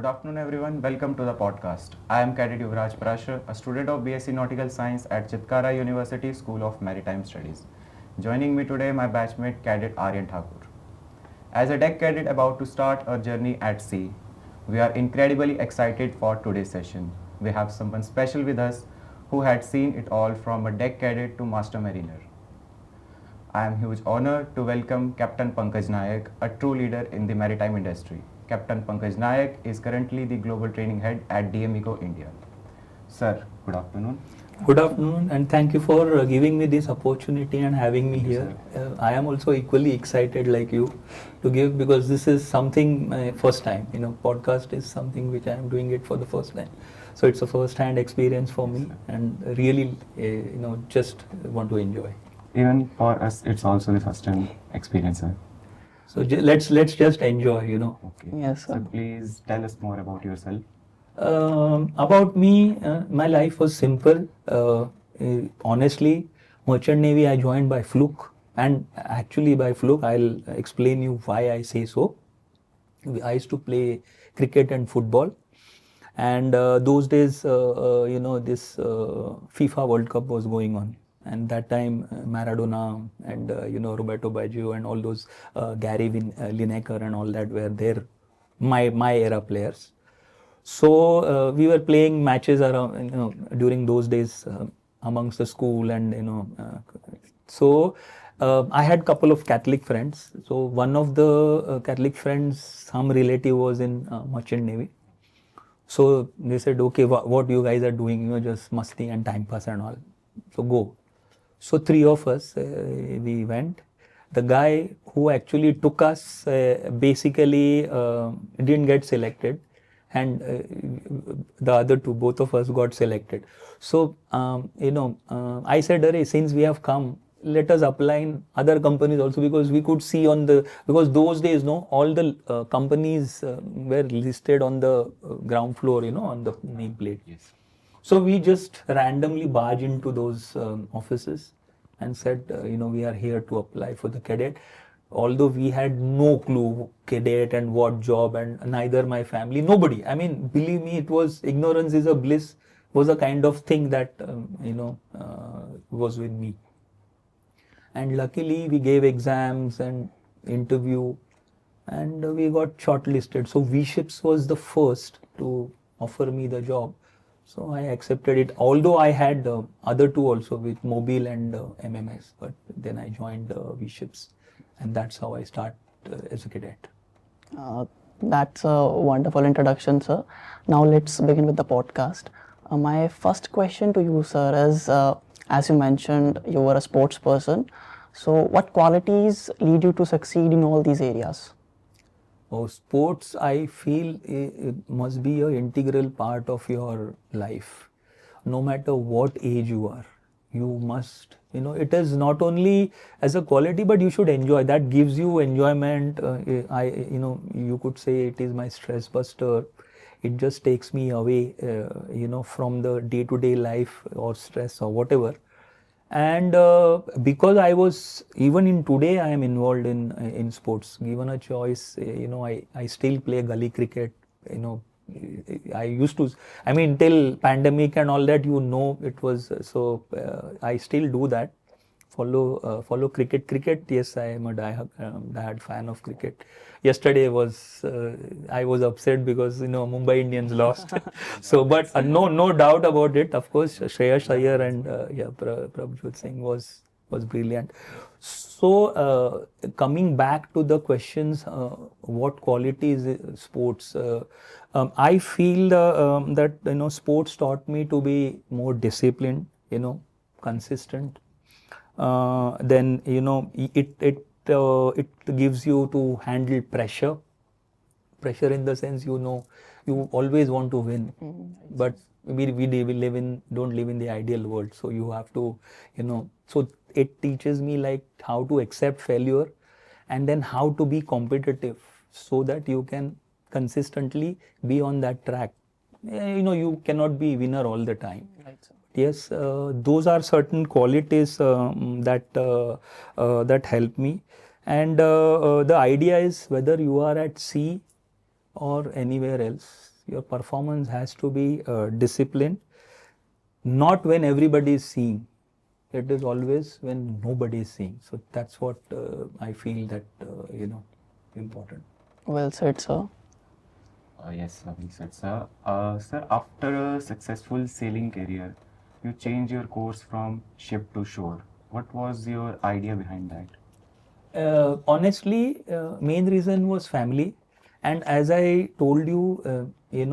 Good afternoon, everyone. Welcome to the podcast. I am Cadet Yuvraj Prashar, a student of BSc Nautical Science at Chitkara University School of Maritime Studies. Joining me today, my batchmate Cadet Aryan Thakur. As a deck cadet about to start our journey at sea, we are incredibly excited for today's session. We have someone special with us who had seen it all from a deck cadet to master mariner. I am huge honor to welcome Captain Pankaj Nayak, a true leader in the maritime industry. Captain Pankaj Nayak is currently the global training head at DMECO India. Sir, good afternoon. Good afternoon, and thank you for giving me this opportunity and having me Thank you, here. I am also equally excited like you to give, because this is something my first time. Podcast is something which I am doing it for the first time. So it's a first-hand experience for me, and really, just want to enjoy. Even for us, it's also the first time experience, sir. So let's just enjoy. Okay. Yes, sir. So please tell us more about yourself. About me, my life was simple. Honestly, Merchant Navy I joined by fluke, and actually by fluke, I'll explain you why I say so. I used to play cricket and football, and those days, this FIFA World Cup was going on. And that time, Maradona and Roberto Baggio and all those Gary Lineker and all that were there, my era players. So we were playing matches around, during those days amongst the school, and so I had couple of Catholic friends. So one of the Catholic friends, some relative was in Merchant Navy. So they said, okay, what you guys are doing, just masti and time pass and all. So go. So three of us, we went. The guy who actually took us basically didn't get selected, and the other two, both of us got selected. So, I said, Arey, since we have come, let us apply in other companies also, because we could see because those days, all the companies were listed on the ground floor, on the nameplate. Yes. So we just randomly barged into those offices and said, we are here to apply for the cadet. Although we had no clue cadet and what job, and neither my family, nobody. I mean, believe me, it was ignorance is a bliss, was a kind of thing that, was with me. And luckily we gave exams and interview, and we got shortlisted. So V-Ships was the first to offer me the job. So I accepted it, although I had other two also with Mobile and MMS, but then I joined V-Ships, and that's how I start as a cadet. That's a wonderful introduction, sir. Now let's begin with the podcast. My first question to you, sir, is as you mentioned, you were a sports person. So what qualities lead you to succeed in all these areas? Oh, sports, I feel it must be an integral part of your life. No matter what age you are, you must, it is not only as a quality, but you should enjoy. That gives you enjoyment. You could say it is my stress buster. It just takes me away, from the day-to-day life or stress or whatever. And because I was, even in today, I am involved in sports. Given a choice, I still play gully cricket. I used to, till pandemic and all that, it was, so I still do that. Follow cricket. Cricket, yes, I am a diehard fan of cricket. Yesterday I was upset because Mumbai Indians lost. So, but no doubt about it. Of course, Shreyas Iyer and Prabhjot Singh was brilliant. So, coming back to the questions, what qualities sports? I feel that sports taught me to be more disciplined, consistent. Then it gives you to handle pressure in the sense, you always want to win, but we don't live in the ideal world, so you have to, so it teaches me like how to accept failure, and then how to be competitive so that you can consistently be on that track. You cannot be winner all the time. Right, sir. Yes, those are certain qualities that help me. And the idea is, whether you are at sea or anywhere else, Your performance has to be disciplined, not when everybody is seeing. It is always when nobody is seeing. So that's what I feel that, important. Well said, sir. Yes, well said, sir. Sir, after a successful sailing career, you changed your course from ship to shore. What was your idea behind that? Honestly, main reason was family, and as I told you, it's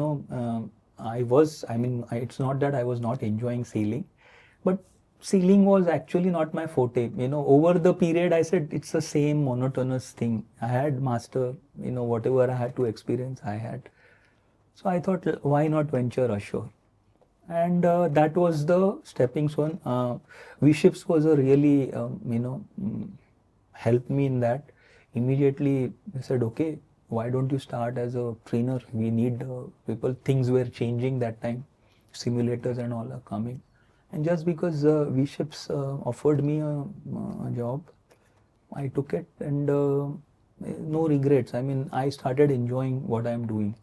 not that I was not enjoying sailing, but sailing was actually not my forte. Over the period, I said it's the same monotonous thing. I had master, whatever I had to experience, I had. So I thought, why not venture ashore? And that was the stepping stone. V-Ships was a really, helped me in that. Immediately I said, okay, why don't you start as a trainer? We need people. Things were changing that time. Simulators and all are coming. And just because V-Ships offered me a job, I took it, and no regrets. I mean, I started enjoying what I'm doing.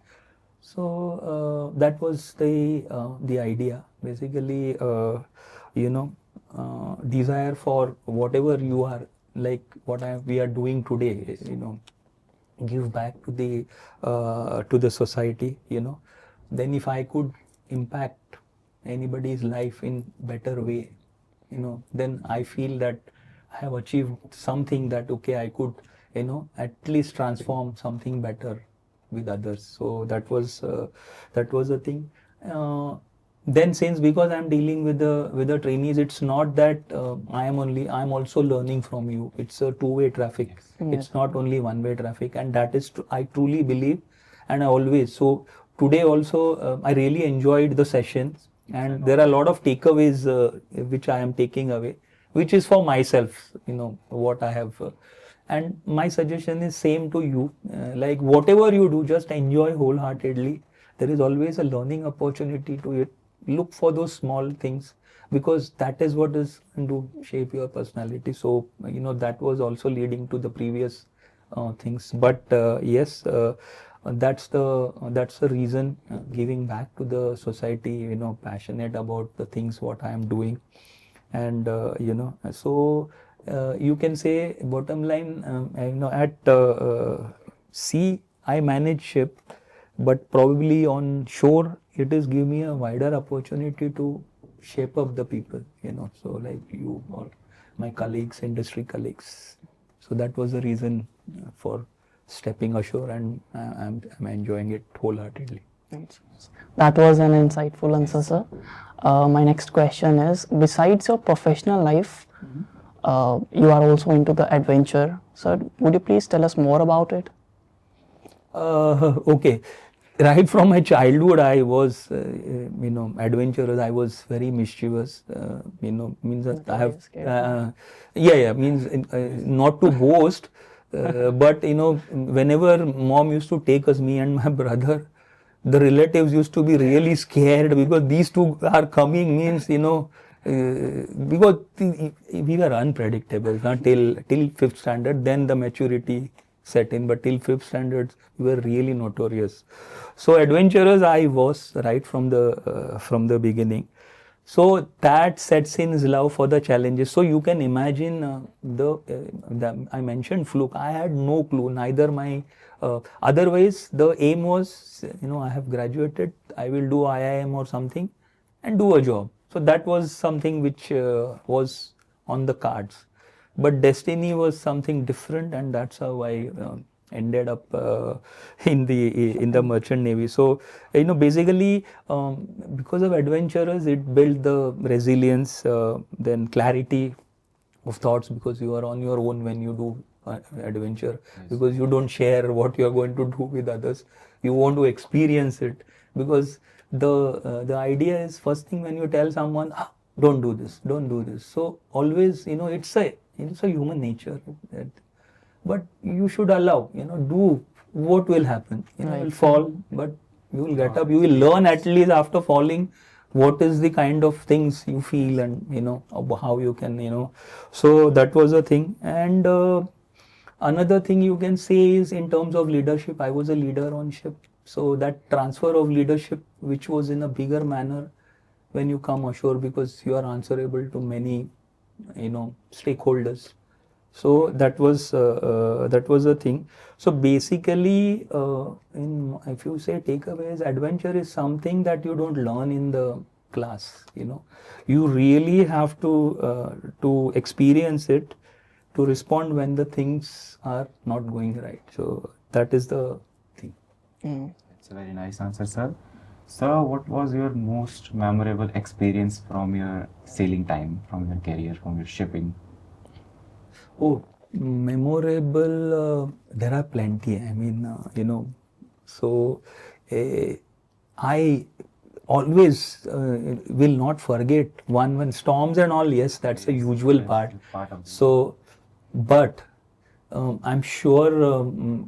So that was the idea. Basically, desire for whatever you are, like what we are doing today. Give back to the society. Then if I could impact anybody's life in better way, then I feel that I have achieved something, that okay, I could at least transform something better with others. So that was the thing. Then since, because I'm dealing with the trainees, it's not that I'm also learning from you. It's a two-way traffic. Yes. It's not only one-way traffic, and that is I truly believe, and I always. So today also I really enjoyed the sessions, and there are a lot of takeaways which I am taking away, which is for myself. What I have. And my suggestion is same to you. Like whatever you do, just enjoy wholeheartedly. There is always a learning opportunity to it. Look for those small things, because that is what is going to shape your personality. So that was also leading to the previous things. But yes, that's the reason. Giving back to the society. Passionate about the things what I am doing, and so. You can say bottom line, at sea I manage ship, but probably on shore it is give me a wider opportunity to shape up the people, so like you or my colleagues, industry colleagues. So that was the reason for stepping ashore, and I'm enjoying it wholeheartedly. That was an insightful answer, sir. My next question is, besides your professional life, you are also into the adventure. Sir, would you please tell us more about it? Okay. Right from my childhood, I was, adventurous. I was very mischievous. Means that I have, means not to boast, but whenever mom used to take us, me and my brother, the relatives used to be really scared, because these two are coming, means because we were unpredictable till 5th standard. Then the maturity set in, but till 5th standard we were really notorious. So adventurous I was right from the beginning. So that sets in his love for the challenges. So you can imagine I mentioned fluke. I had no clue, neither my otherwise the aim was, I have graduated, I will do IIM or something and do a job. So that was something which was on the cards, but destiny was something different, and that's how I ended up in the merchant navy. So basically because of adventurers, it built the resilience, then clarity of thoughts, because you are on your own when you do adventure. Yes. Because you don't share what you are going to do with others. You want to experience it, because the idea is, first thing when you tell someone, don't do this. So always, it's a human nature, but you should allow, do what will happen. You will fall, but you will get up. You will learn, at least after falling, what is the kind of things you feel, and how you can, so that was a thing. And another thing you can say is, in terms of leadership, I was a leader on ship. So that transfer of leadership, which was in a bigger manner when you come ashore, because you are answerable to many, stakeholders. So that was a thing. So basically, if you say takeaways, adventure is something that you don't learn in the class. You really have to experience it to respond when the things are not going right. So that is the thing. It's a very nice answer, sir. So, what was your most memorable experience from your sailing time, from your career, from your shipping? Oh, memorable, there are plenty. I mean, so I always will not forget when storms and all, yes, that's a usual part. Part of So, but I'm sure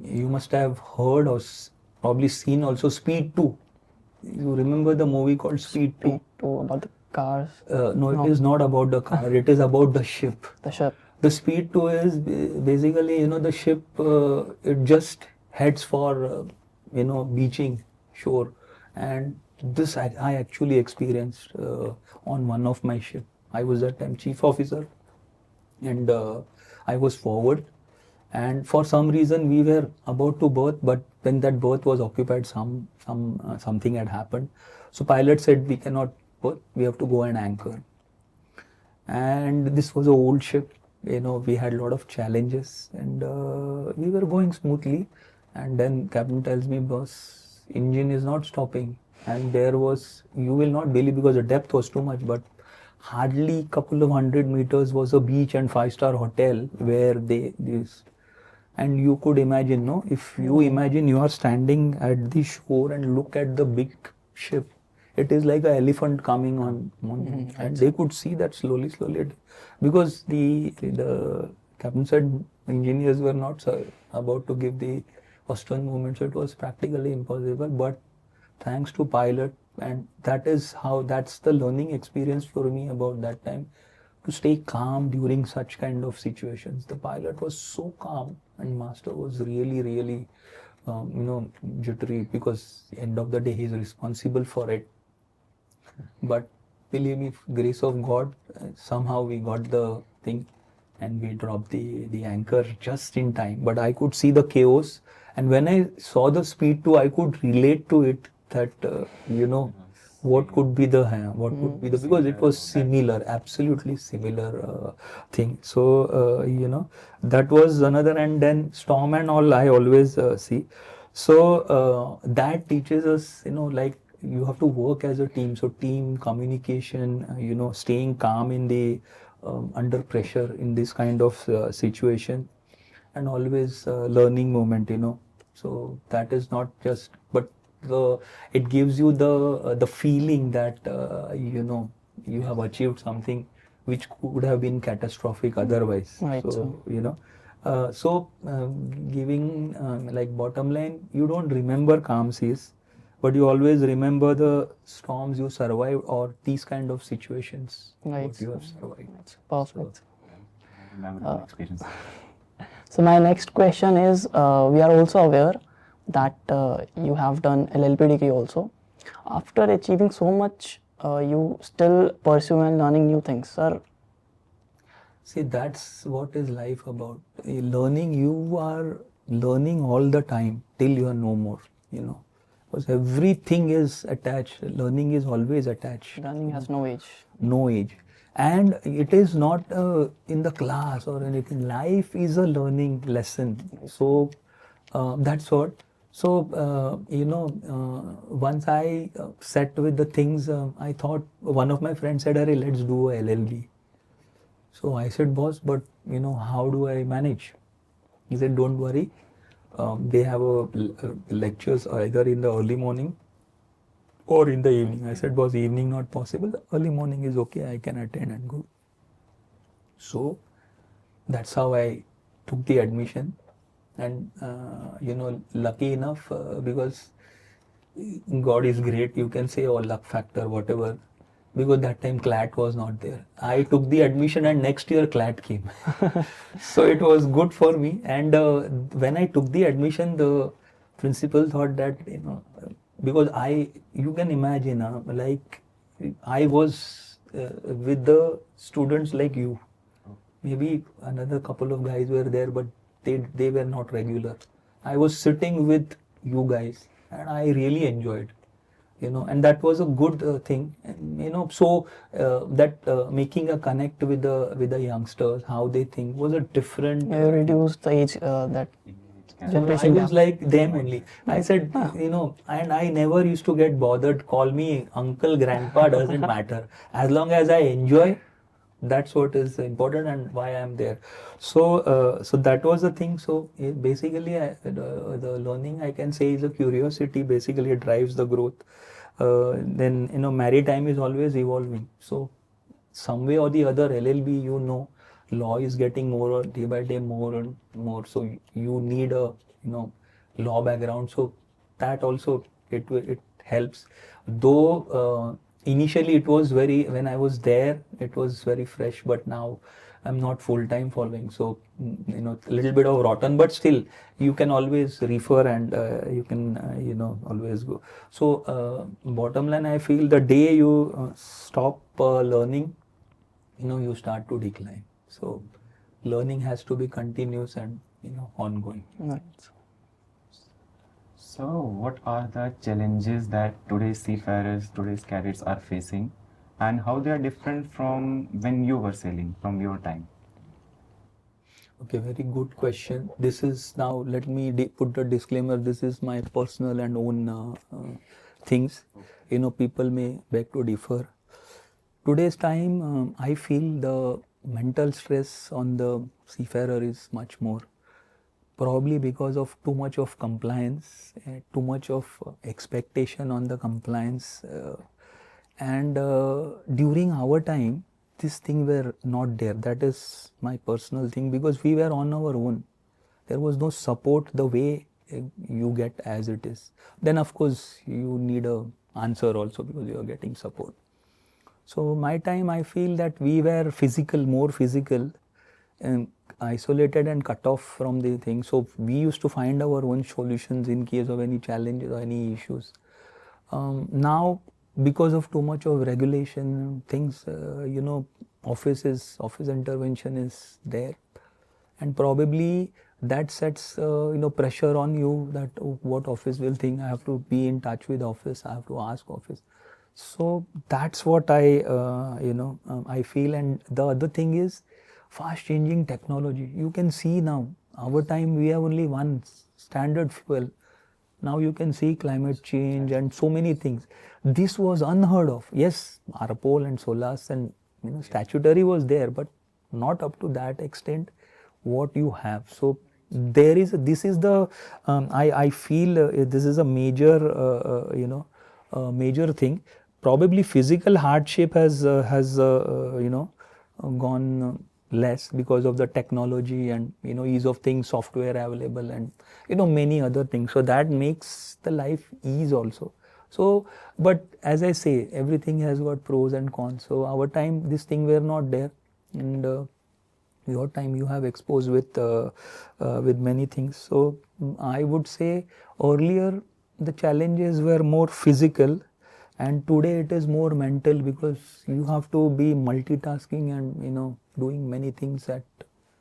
you must have heard or probably seen also Speed 2. You remember the movie called Speed 2? Speak to about the cars, No, it is not about the car, it is about the ship. the ship. The Speed 2 is basically, the ship, it just heads for, beaching shore. And this I actually experienced on one of my ship. I was that time chief officer, and I was forward. And for some reason we were about to berth, but when that berth was occupied, something had happened. So pilot said we cannot berth, we have to go and anchor. And this was an old ship. We had a lot of challenges, and we were going smoothly. And then captain tells me, boss, engine is not stopping. And there was, you will not believe, because the depth was too much, but hardly couple of 100 meters was a beach and 5-star hotel where this. And you could imagine, no? If you imagine you are standing at the shore and look at the big ship, it is like an elephant coming on, and they could see that slowly, because the captain said engineers were not about to give the astern movement, so it was practically impossible. But thanks to pilot, and that's the learning experience for me about that time, to stay calm during such kind of situations. The pilot was so calm, and master was really, jittery, because end of the day he is responsible for it. But believe me, grace of God, somehow we got the thing, and we dropped the anchor just in time. But I could see the chaos, and when I saw the Speed 2, I could relate to it, that what could be the because it was similar, absolutely similar thing. So that was another. And then storm and all, I always see. So that teaches us, like, you have to work as a team. So team communication, staying calm in the under pressure in this kind of situation, and always learning moment. So that is not just, but it gives you the feeling that you have achieved something which could have been catastrophic otherwise. Right. So giving like bottom line, you don't remember calm seas, but you always remember the storms you survived, or these kind of situations Right. what you have survived. Perfect. memorable experience. So my next question is, we are also aware that you have done LLB degree also. After achieving so much, you still pursue and learning new things, sir. See, that's what is life about. Learning, you are learning all the time till you are no more, because everything is attached. Learning is always attached. Learning has no age. No age. And it is not in the class or anything. Life is a learning lesson. So that's what. So, once I sat with the things, I thought, one of my friends said, "Arey, let's do a LLB." So I said, boss, but how do I manage? He said, don't worry. They have lectures either in the early morning or in the evening. I said, boss, evening not possible. Early morning is okay. I can attend and go. So that's how I took the admission. And, lucky enough, because God is great, you can say, or luck factor, whatever. Because that time CLAT was not there. I took the admission and next year CLAT came. So it was good for me. And when I took the admission, the principal thought that, because you can imagine, like I was with the students like you. Maybe another couple of guys were there, but they were not regular. I was sitting with you guys, and I really enjoyed, and that was a good thing. And, so that making a connect with the youngsters, how they think was a different. You reduced the age that I generation was gap. like them only. I said, and I never used to get bothered. Call me uncle, grandpa, doesn't matter. As long as I enjoy, that's what is important and why I'm there. So that was the thing. So basically, the learning, I can say, is a curiosity. Basically, it drives the growth. Then maritime is always evolving. So some way or the other, LLB, law is getting more day by day, more and more. So you need a law background. So that also it helps. Though initially it was when I was there, it was very fresh, but now I'm not full time following. So a little bit of rotten, but still you can always refer, and you can always go. So bottom line, I feel the day you stop learning, you start to decline. So learning has to be continuous and ongoing. Right. So, what are the challenges that today's seafarers, today's cadets are facing, and how they are different from when you were sailing, from your time? Okay, very good question. This is now, let me put the disclaimer. This is my personal and own things. People may beg to differ. Today's time, I feel the mental stress on the seafarer is much more. Probably because of too much of compliance, too much of expectation on the compliance. And during our time, this thing were not there. That is my personal thing, because we were on our own. There was no support the way you get as it is. Then of course you need a answer also, because you are getting support. So my time, I feel that we were more physical, and isolated and cut off from the thing. So we used to find our own solutions in case of any challenges or any issues. Now, because of too much of regulation, things, office intervention is there, and probably that sets pressure on you that what office will think. I have to be in touch with office. I have to ask office. So that's what I feel. And the other thing is fast changing technology. You can see now, our time we have only one standard fuel. Now you can see climate change and so many things. This was unheard of. Yes, RPOL and SOLAS and statutory was there, but not up to that extent what you have. So this is the I feel this is a major major thing. Probably physical hardship has gone less because of the technology and ease of things, software available, and many other things. So that makes the life ease also. So, but as I say, everything has got pros and cons. So our time, this thing were not there, and your time you have exposed with many things. So I would say earlier the challenges were more physical, and today it is more mental, because you have to be multitasking and doing many things at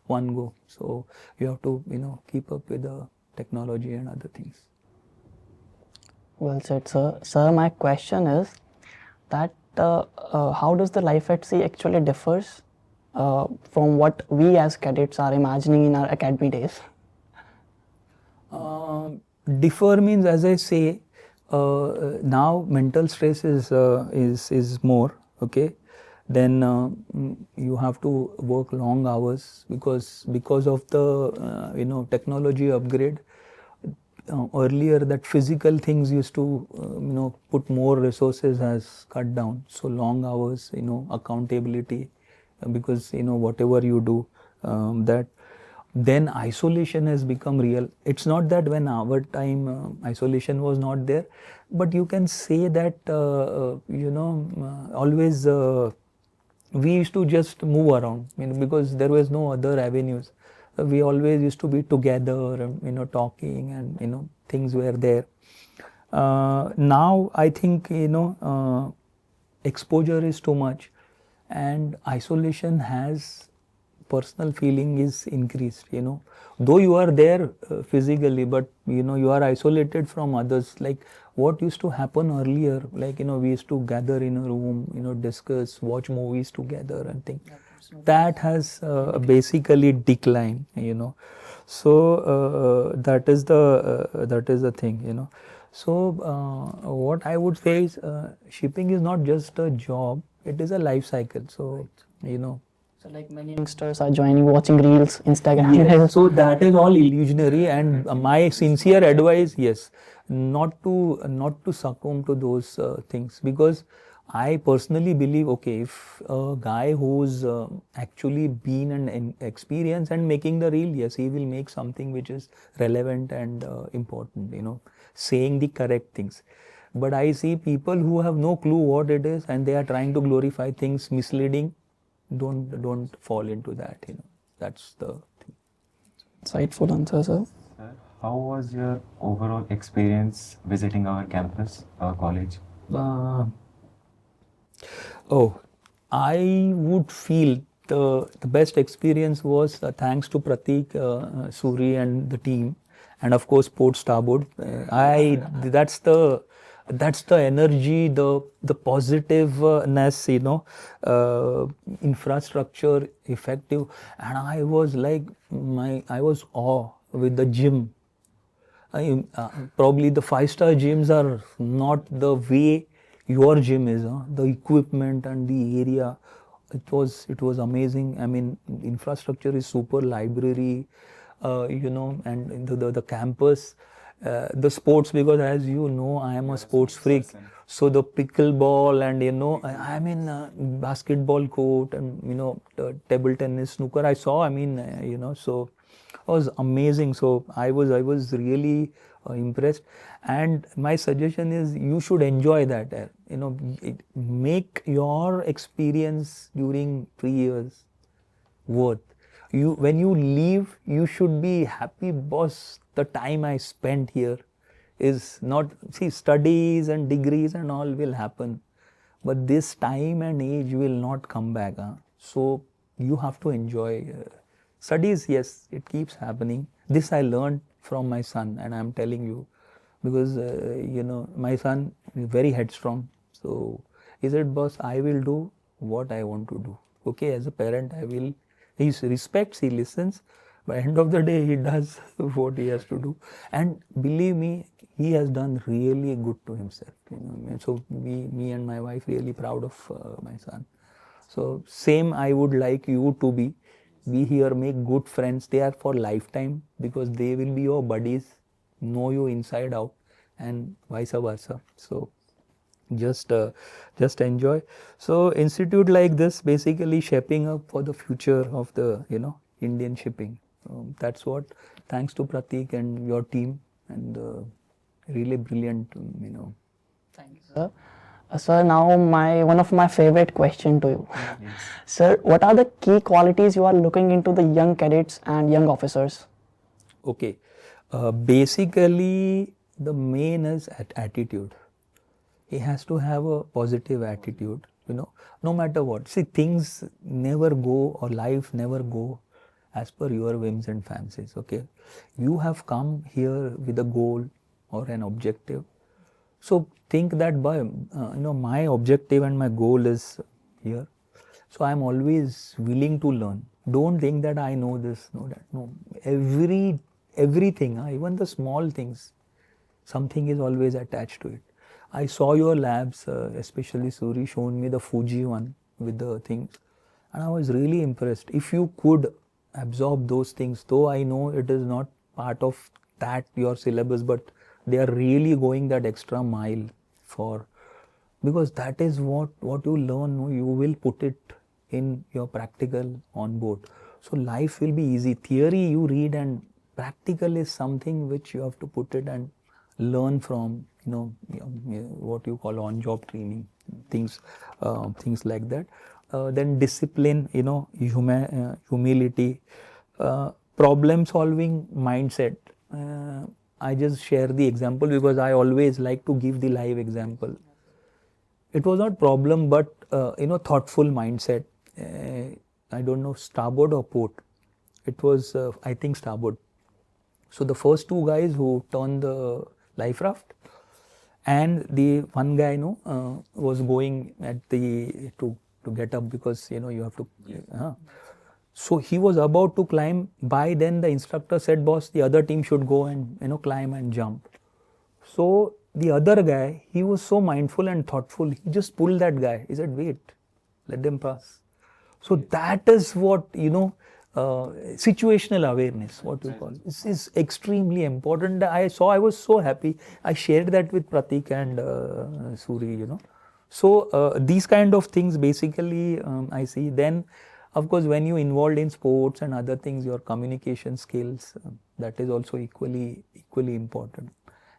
one go. So you have to keep up with the technology and other things. Well said, sir. Sir, my question is that how does the life at sea actually differs from what we as cadets are imagining in our academy days? Differ means, as I say, now mental stress is more, okay. Then you have to work long hours because of the technology upgrade. Earlier that physical things used to put more resources has cut down. So long hours, accountability, because whatever you do, that. Then isolation has become real. It's not that when our time isolation was not there, but you can say that always we used to just move around, because there was no other avenues. we always used to be together and talking, and things were there. Now I think exposure is too much, and isolation has personal feeling is increased. Though you are there physically, but you are isolated from others. Like what used to happen earlier, like we used to gather in a room, discuss, watch movies together and things. That has basically declined. So that is the thing. So what I would say is shipping is not just a job; it is a life cycle. So So like many youngsters are joining, watching reels, Instagram Yes. reels. So that is all illusionary, and my sincere advice, yes, not to succumb to those things, because I personally believe, okay, if a guy who's actually been and experienced and making the reel, yes, he will make something which is relevant and important, saying the correct things. But I see people who have no clue what it is, and they are trying to glorify things misleading. Don't fall into that. That's the thing. Insightful answer, sir. Sir, how was your overall experience visiting our campus, our college? Oh, I would feel the best experience was thanks to Pratik, Suri, and the team, and of course Port Starboard. I that's the energy, the positiveness, infrastructure effective, and I was like I was awe with the gym. Probably the 5-star gyms are not the way your gym is. The equipment and the area, it was amazing. I mean, infrastructure is super. Library, and the campus, the sports, because as you know, I am a sports freak. So the pickleball and I mean basketball court and the table tennis, snooker. I saw. I mean so. It was amazing. So I was really impressed, and my suggestion is you should enjoy that. Make your experience during 3 years worth. When you leave, you should be happy, boss. The time I spent here is not, see, studies and degrees and all will happen, but this time and age will not come back. So you have to enjoy. Studies, yes, it keeps happening. This I learned from my son, and I'm telling you, because my son is very headstrong. So he said, boss, I will do what I want to do. Okay, as a parent, I will. He respects, he listens, but end of the day, he does what he has to do. And believe me, he has done really good to himself. So me and my wife really proud of my son. So same I would like you to be. Be here, make good friends. They are for lifetime, because they will be your buddies, know you inside out, and vice versa. So just enjoy. So institute like this basically shaping up for the future of the Indian shipping. That's what. Thanks to Pratik and your team, and really brilliant. Thank you, sir. Sir, now one of my favorite question to you. Yes. Sir, what are the key qualities you are looking into the young cadets and young officers? Okay. Basically, the main is attitude. He has to have a positive attitude, no matter what. See, things never go, or life never go as per your whims and fancies, okay? You have come here with a goal or an objective. So think that by, my objective and my goal is here. So I'm always willing to learn. Don't think that I know this, know that. No, everything, even the small things, something is always attached to it. I saw your labs, especially Suri shown me the Fuji one with the things, and I was really impressed. If you could absorb those things, though I know it is not part of that your syllabus, but they are really going that extra mile for, because that is what you learn. No, you will put it in your practical on board. So life will be easy. Theory you read, and practical is something which you have to put it and learn from, what you call on-job training, things like that. Then discipline, humility. problem solving mindset. I just share the example because I always like to give the live example. It was not problem, but thoughtful mindset. I don't know, starboard or port. It was, I think, starboard. So the first two guys who turned the life raft, and the one guy, was going at the to get up because you have to. So he was about to climb. By then, the instructor said, "Boss, the other team should go and climb and jump." So the other guy, he was so mindful and thoughtful. He just pulled that guy. He said, "Wait, let them pass." So that is what situational awareness, what we call. This is extremely important. I was so happy. I shared that with Pratik and Suri. So these kind of things basically I see. Then, of course, when you involved in sports and other things, your communication skills, that is also equally important.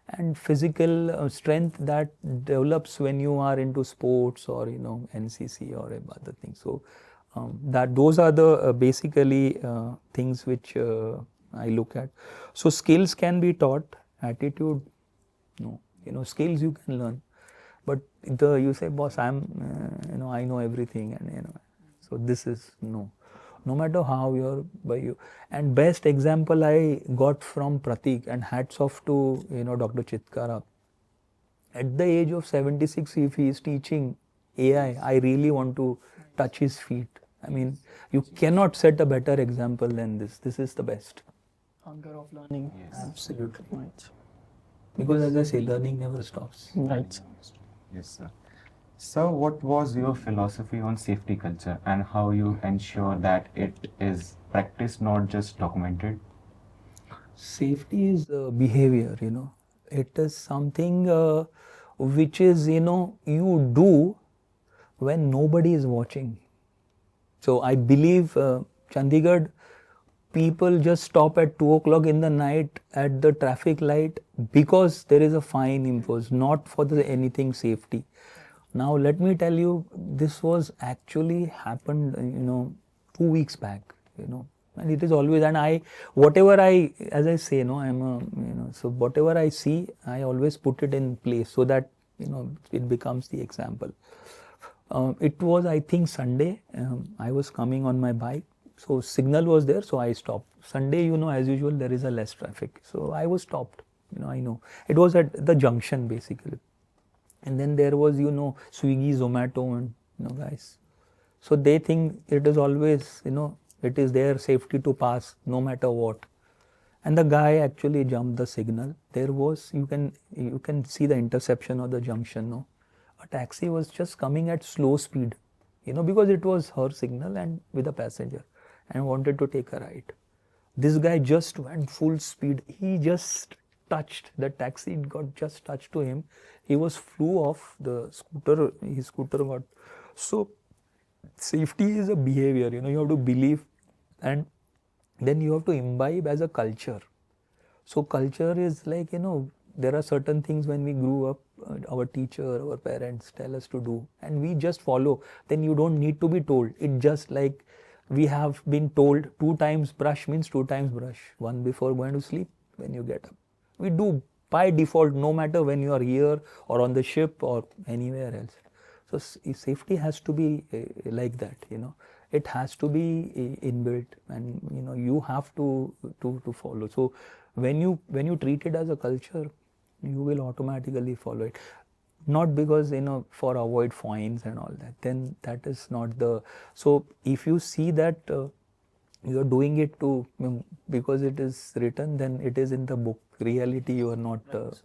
And physical strength that develops when you are into sports or NCC or other things. So those are the basically things which I look at. So skills can be taught, attitude no. Skills you can learn, but you say, boss, I know everything, and so this is no matter how you're by you. And best example I got from Pratik, and hats off to Dr. Chitkara. At the age of 76, if he is teaching AI, I really want to touch his feet. I mean, you cannot set a better example than this. This is the best. Hunger of learning. Yes. Absolutely. Right. Because as I say, learning never stops. Right. Yes, sir. So, what was your philosophy on safety culture and how you ensure that it is practiced, not just documented? Safety is behavior, It is something which is, you do when nobody is watching. So I believe Chandigarh, people just stop at 2 o'clock in the night at the traffic light because there is a fine imposed, not for anything safety. Now let me tell you, this was actually happened, 2 weeks back, and it is always, and as I say, I'm a, so whatever I see, I always put it in place so that, it becomes the example. It was, I think, Sunday. I was coming on my bike. So signal was there, so I stopped. Sunday, as usual, there is a less traffic. So I was stopped. I know. It was at the junction, basically. And then there was, Swiggy, Zomato, and, guys. So they think it is always, it is their safety to pass, no matter what. And the guy actually jumped the signal. There was, you can see the interception of the junction, no? A taxi was just coming at slow speed, because it was her signal and with a passenger, and wanted to take a ride. This guy just went full speed. He just touched the taxi, got just touched to him. He flew off the scooter. His scooter got. So safety is a behavior. You have to believe, and then you have to imbibe as a culture. So culture is like, there are certain things when we grew up, our teacher, our parents tell us to do, and we just follow. Then you don't need to be told. It just like we have been told 2 times brush means 2 times brush. One before going to sleep, when you get up. We do by default, no matter when you are here or on the ship or anywhere else. So safety has to be like that, It has to be inbuilt, and you have to follow. So when you treat it as a culture, you will automatically follow it. Not because for avoid fines and all that. Then that is not the. So if you see that you are doing it because it is written, then it is in the book. Reality, you are not. Also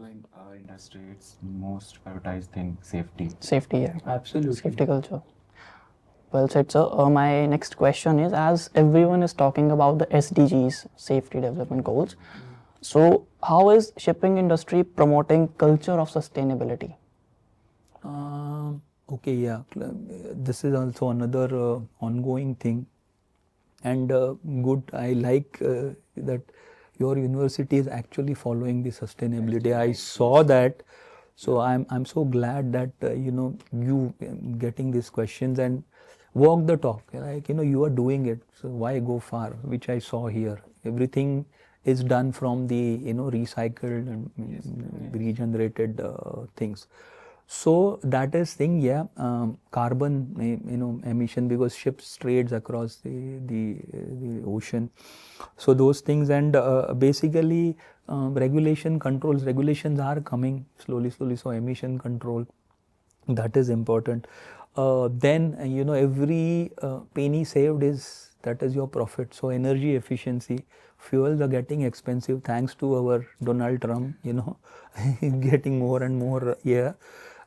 in our industry, it's most prioritized thing, safety. Safety, yeah. Absolutely. Safety culture. Well said, sir. My next question is, as everyone is talking about the SDGs, Safety Development Goals, so how is shipping industry promoting culture of sustainability? Okay, yeah. This is also another ongoing thing, and good. I like that your university is actually following the sustainability. I saw that, so I'm so glad that you getting these questions. And walk the talk, like, you are doing it, so why go far, which I saw here. Everything is done from the, recycled and regenerated things. So that is thing, yeah. Carbon, emission, because ships trades across the ocean. So those things, and basically regulations are coming slowly. So emission control, that is important. Then every penny saved that is your profit. So energy efficiency, fuels are getting expensive thanks to our Donald Trump, getting more and more. Yeah.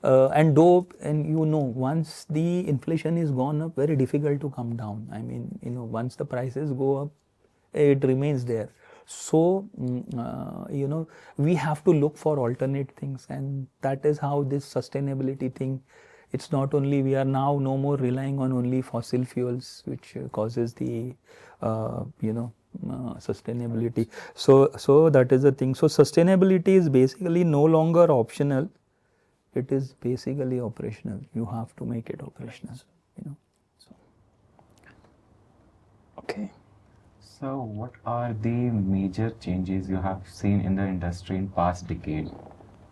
And once the inflation is gone up, very difficult to come down. I mean, once the prices go up, it remains there. So we have to look for alternate things, and that is how this sustainability thing, it's not only, we are now no more relying on only fossil fuels, which causes the sustainability. So that is the thing. So sustainability is basically no longer optional, it is basically operational. You have to make it operational. Okay. So what are the major changes you have seen in the industry in past decade?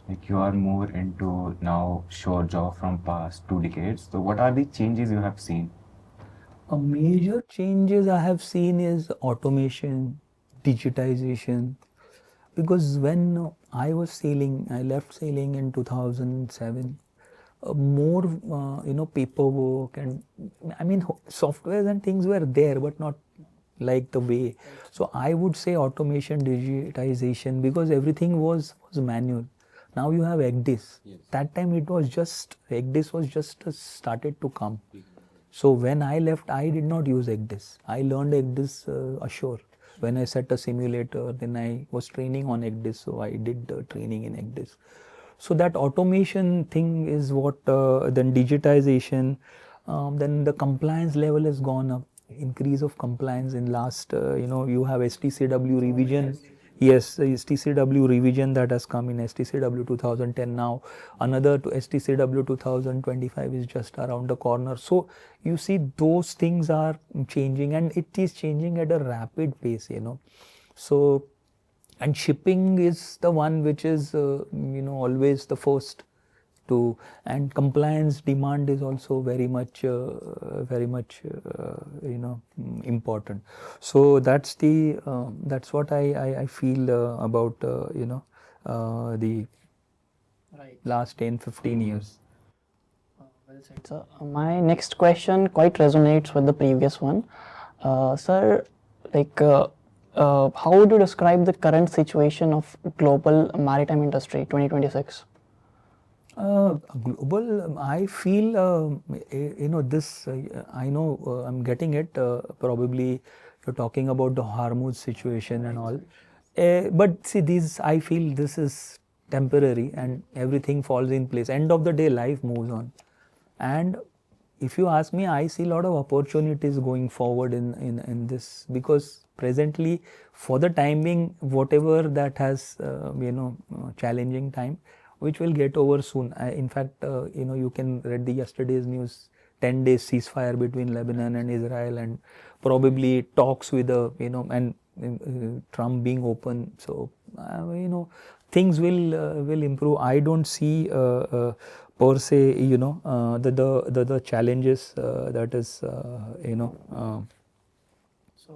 Like, you are more into now shore job from past 2 decades. So what are the changes you have seen? A major changes I have seen is automation, digitization. Because when I was sailing, I left sailing in 2007. More, paperwork, and I mean, softwares and things were there, but not like the way. So I would say automation, digitization, because everything was manual. Now you have EGDIS. Yes. That time it was just, EGDIS was just started to come. So when I left, I did not use EGDIS. I learned EGDIS ashore. When I set a simulator, then I was training on EGDIS, so I did training in EGDIS. So that automation thing is what, then digitization, then the compliance level has gone up, increase of compliance in last, you have STCW revision. Yes, STCW revision that has come in STCW 2010 now. Another to STCW 2025 is just around the corner. So you see those things are changing, and it is changing at a rapid pace, So, and shipping is the one which is, always the first to, and compliance demand is also very much important. So that's that's what I feel about the last 10-15 years. Well said, sir. My next question quite resonates with the previous one. Sir, how would you describe the current situation of global maritime industry 2026? Global, I feel, this, I know I'm getting it, probably you're talking about the Hormuz situation and all. But see, I feel this is temporary and everything falls in place. End of the day, life moves on. And if you ask me, I see a lot of opportunities going forward in this, because presently, for the time being, whatever that has, challenging time, which will get over soon. In fact, you can read the yesterday's news, 10 days ceasefire between Lebanon and Israel, and probably talks with and Trump being open. So, things will improve. I don't see per se, the challenges that is,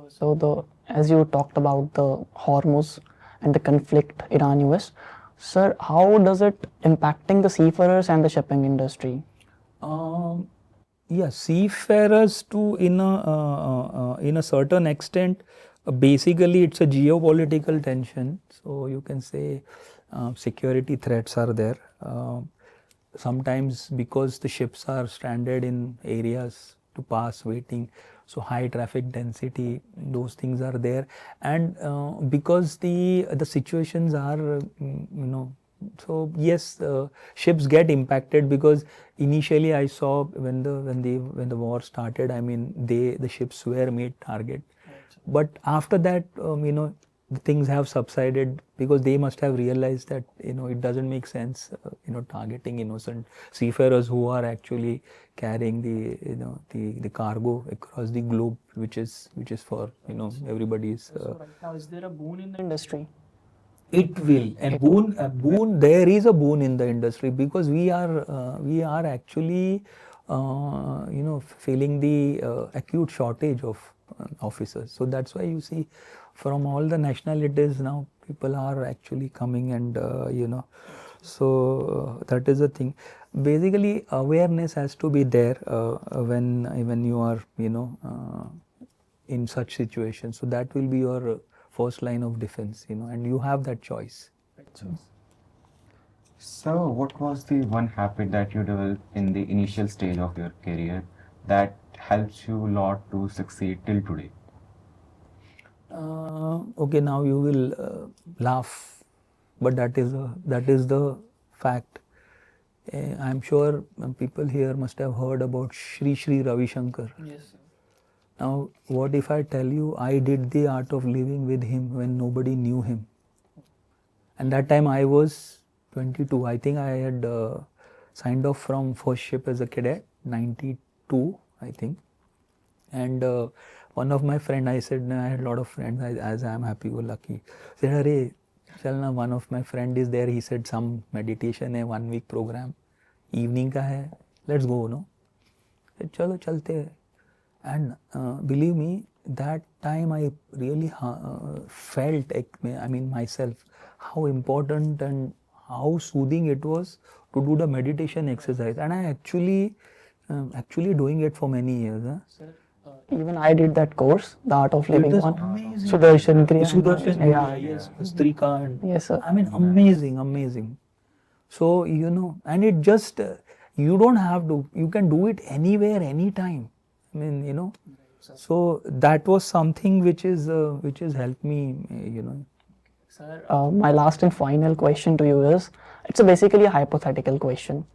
So as you talked about the Hormuz and the conflict Iran-US, sir, how does it impacting the seafarers and the shipping industry? Yeah, seafarers to in a certain extent, basically it's a geopolitical tension. So you can say security threats are there. Sometimes because the ships are stranded in areas to pass waiting, so high traffic density, those things are there, and because the situations are so yes, ships get impacted, because initially I saw when the war started, I mean the ships were made target, but after that things have subsided because they must have realized that it doesn't make sense targeting innocent seafarers who are actually carrying the cargo across the globe, which is for everybody's. Right now, is there a boon in the industry? It will. And boon. There is a boon in the industry because we are actually, feeling the acute shortage of officers. So that's why you see, from all the nationalities now, people are actually coming, and so that is the thing. Basically, awareness has to be there when you are in such situations. So that will be your first line of defense, and you have that choice. So, what was the one habit that you developed in the initial stage of your career that helps you a lot to succeed till today? Okay, now you will laugh, but that is the fact. I'm sure people here must have heard about Sri Ravi Shankar. Yes, sir. Now, what if I tell you I did the art of living with him when nobody knew him? And that time I was 22. I think I had signed off from first ship as a cadet, 92, I think. And one of my friends, I said, I had a lot of friends, as I am happy-go-lucky. I said, Arey, chalna, one of my friend is there. He said, some meditation hai, 1 week program, evening ka hai, let's go, no? I said, chalo, chalte hai. And believe me, that time I really felt, I mean, myself, how important and how soothing it was to do the meditation exercise. And I actually doing it for many years. Huh? Sir, even I did that course, the art of living It is on amazing. Sudarshan Kriya. Sudarshan Yeah. Kriya, yes, Strika. And, Yes, sir. I mean, amazing. So, and it just, you don't have to, you can do it anywhere, anytime. I mean, so that was something which has helped me, Sir, my last and final question to you is, it's basically a hypothetical question.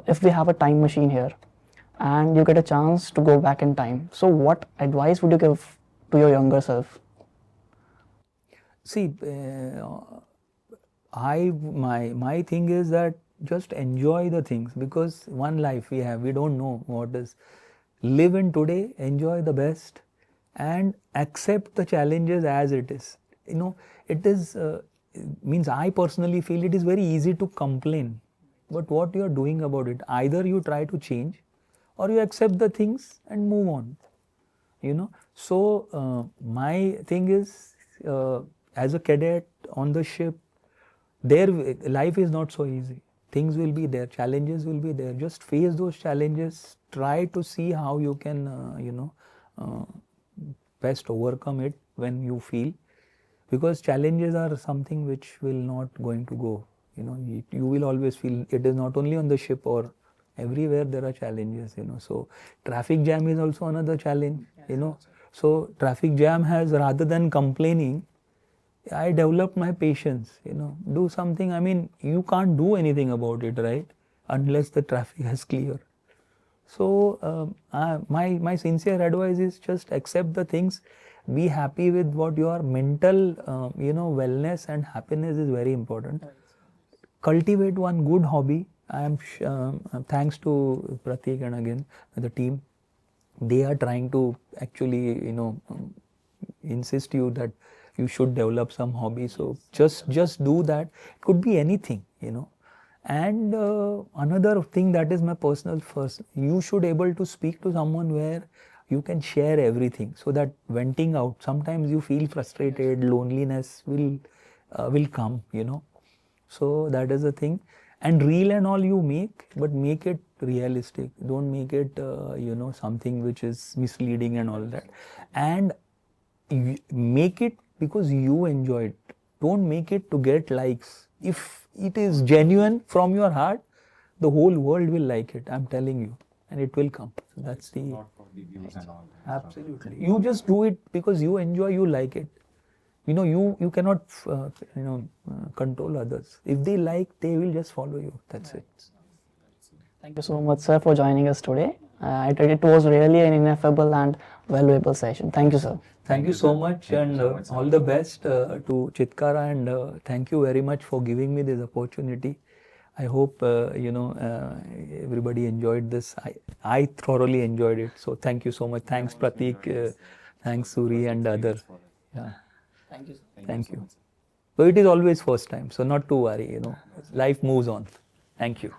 If we have a time machine here and you get a chance to go back in time, so what advice would you give to your younger self? See, my thing is that just enjoy the things, because one life we have, we don't know what is. Live in today, enjoy the best, and accept the challenges as it is. It is, means I personally feel it is very easy to complain, but what you are doing about it, either you try to change or you accept the things and move on. So my thing is, as a cadet on the ship, their life is not so easy. Things will be there, challenges will be there. Just face those challenges. Try to see how you can, best overcome it when you feel, because challenges are something which will not going to go. You will always feel it is not only on the ship or everywhere there are challenges. So traffic jam is also another challenge. So traffic jam has, rather than complaining, I developed my patience, do something. I mean, you can't do anything about it, right? Unless the traffic has cleared. So my sincere advice is just accept the things, be happy with what your mental, wellness and happiness is very important. Cultivate one good hobby. I am thanks to Pratik and again the team. They are trying to actually, insist you that you should develop some hobby. So just do that. It could be anything, And another thing that is my personal first, you should able to speak to someone where you can share everything, so that venting out, sometimes you feel frustrated, loneliness will come, So that is the thing. And reel and all you make, but make it realistic. Don't make it, something which is misleading and all that. And make it because you enjoy it. Don't make it to get likes. If it is genuine from your heart, the whole world will like it. I'm telling you, and it will come. So that's the. Not for the views and all that stuff. Absolutely. You just do it because you enjoy, you like it. You cannot, control others. If they like, they will just follow you. That's it. Thank you so much, sir, for joining us today. It was really an ineffable and valuable session. Thank you, sir. Thank you so much, and all the best to Chitkara, and thank you very much for giving me this opportunity. I hope everybody enjoyed this. I thoroughly enjoyed it. So thank you so much. Thanks Pratik, thanks Suri and other. Yeah. Thank you, sir. Thank you. So it is always first time. So not to worry. Life moves on. Thank you.